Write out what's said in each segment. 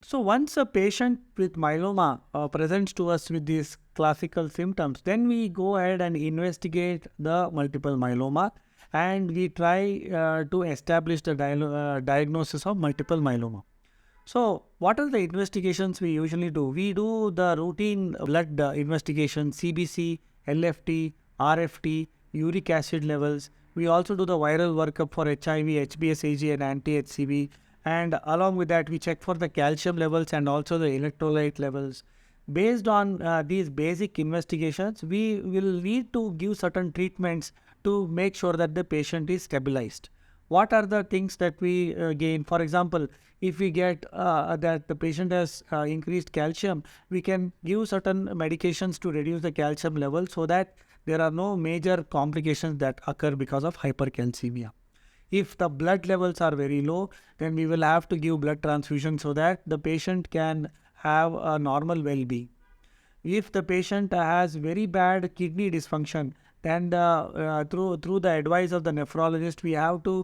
So once a patient with myeloma presents to us with these classical symptoms, then we go ahead and investigate the multiple myeloma, and we try to establish the diagnosis of multiple myeloma. So what are the investigations we usually do? We do the routine blood investigation, CBC, LFT, RFT, uric acid levels. We also do the viral workup for HIV, HBsAg and anti-HCV. And along with that, we check for the calcium levels and also the electrolyte levels. Based on these basic investigations, we will need to give certain treatments to make sure that the patient is stabilized. What are the things that we gain? For example, if we get that the patient has increased calcium, we can give certain medications to reduce the calcium level so that there are no major complications that occur because of hypercalcemia. If the blood levels are very low, then we will have to give blood transfusion so that the patient can have a normal well-being. If the patient has very bad kidney dysfunction, then through the advice of the nephrologist, we have to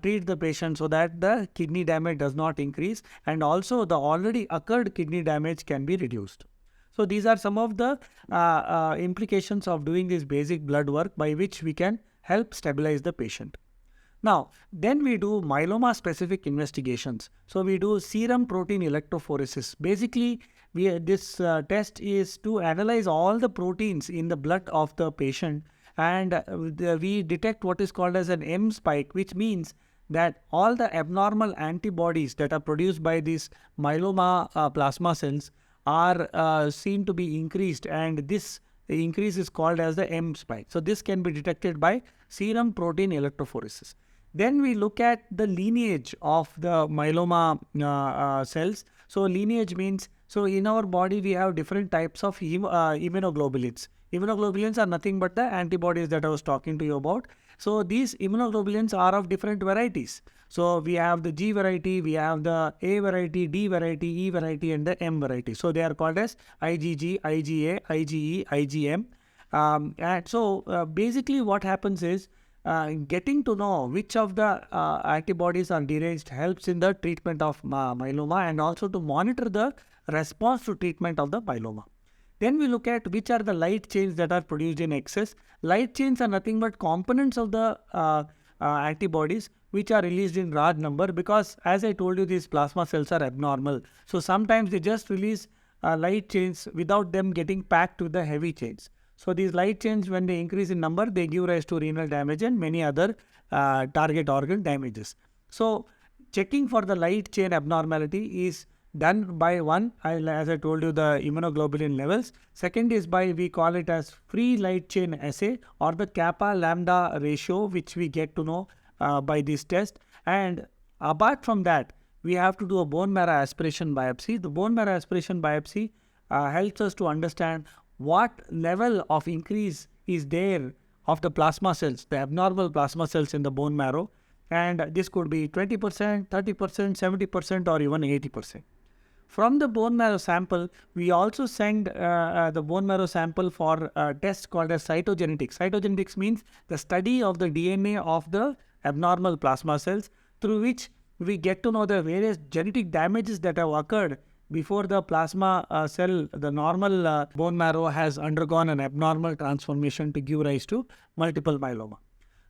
treat the patient so that the kidney damage does not increase, and also the already occurred kidney damage can be reduced. So these are some of the implications of doing this basic blood work by which we can help stabilize the patient. Now, then we do myeloma specific investigations. So we do serum protein electrophoresis. Basically, this test is to analyze all the proteins in the blood of the patient, and we detect what is called as an M spike, which means that all the abnormal antibodies that are produced by these myeloma plasma cells are seen to be increased, and this increase is called as the M spike. So this can be detected by serum protein electrophoresis. Then we look at the lineage of the myeloma cells. So lineage means, so in our body we have different types of immunoglobulins. Immunoglobulins are nothing but the antibodies that I was talking to you about. So these immunoglobulins are of different varieties. So we have the G variety, we have the A variety, D variety, E variety, and the M variety. So they are called as IgG, IgA, IgE, IgM. And so basically what happens is, getting to know which of the antibodies are deranged helps in the treatment of myeloma, and also to monitor the response to treatment of the myeloma. Then we look at which are the light chains that are produced in excess. Light chains are nothing but components of the antibodies which are released in large number, because as I told you, these plasma cells are abnormal. So sometimes they just release light chains without them getting packed with the heavy chains. So these light chains, when they increase in number, they give rise to renal damage and many other target organ damages. So checking for the light chain abnormality is done by one, as I told you, the immunoglobulin levels. Second is by, we call it as free light chain assay, or the kappa lambda ratio, which we get to know by this test. And apart from that, we have to do a bone marrow aspiration biopsy. The bone marrow aspiration biopsy helps us to understand what level of increase is there of the plasma cells, the abnormal plasma cells in the bone marrow. And this could be 20%, 30%, 70%, or even 80%. From the bone marrow sample, we also send the bone marrow sample for a test called as cytogenetics. Cytogenetics means the study of the DNA of the abnormal plasma cells, through which we get to know the various genetic damages that have occurred before the plasma cell, the normal bone marrow, has undergone an abnormal transformation to give rise to multiple myeloma.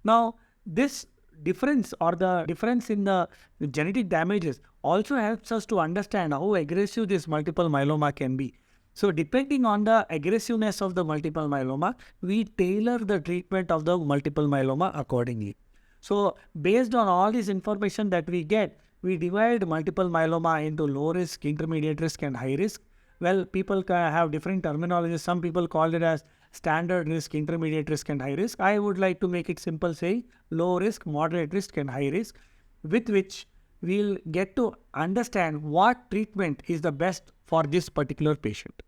Now, this difference, or the difference in the genetic damages, also helps us to understand how aggressive this multiple myeloma can be. So depending on the aggressiveness of the multiple myeloma, we tailor the treatment of the multiple myeloma accordingly. So based on all this information that we get, we divide multiple myeloma into low risk, intermediate risk, and high risk. Well, people have different terminologies. Some people call it as standard risk, intermediate risk, and high risk. I would like to make it simple, say low risk, moderate risk, and high risk, with which we'll get to understand what treatment is the best for this particular patient.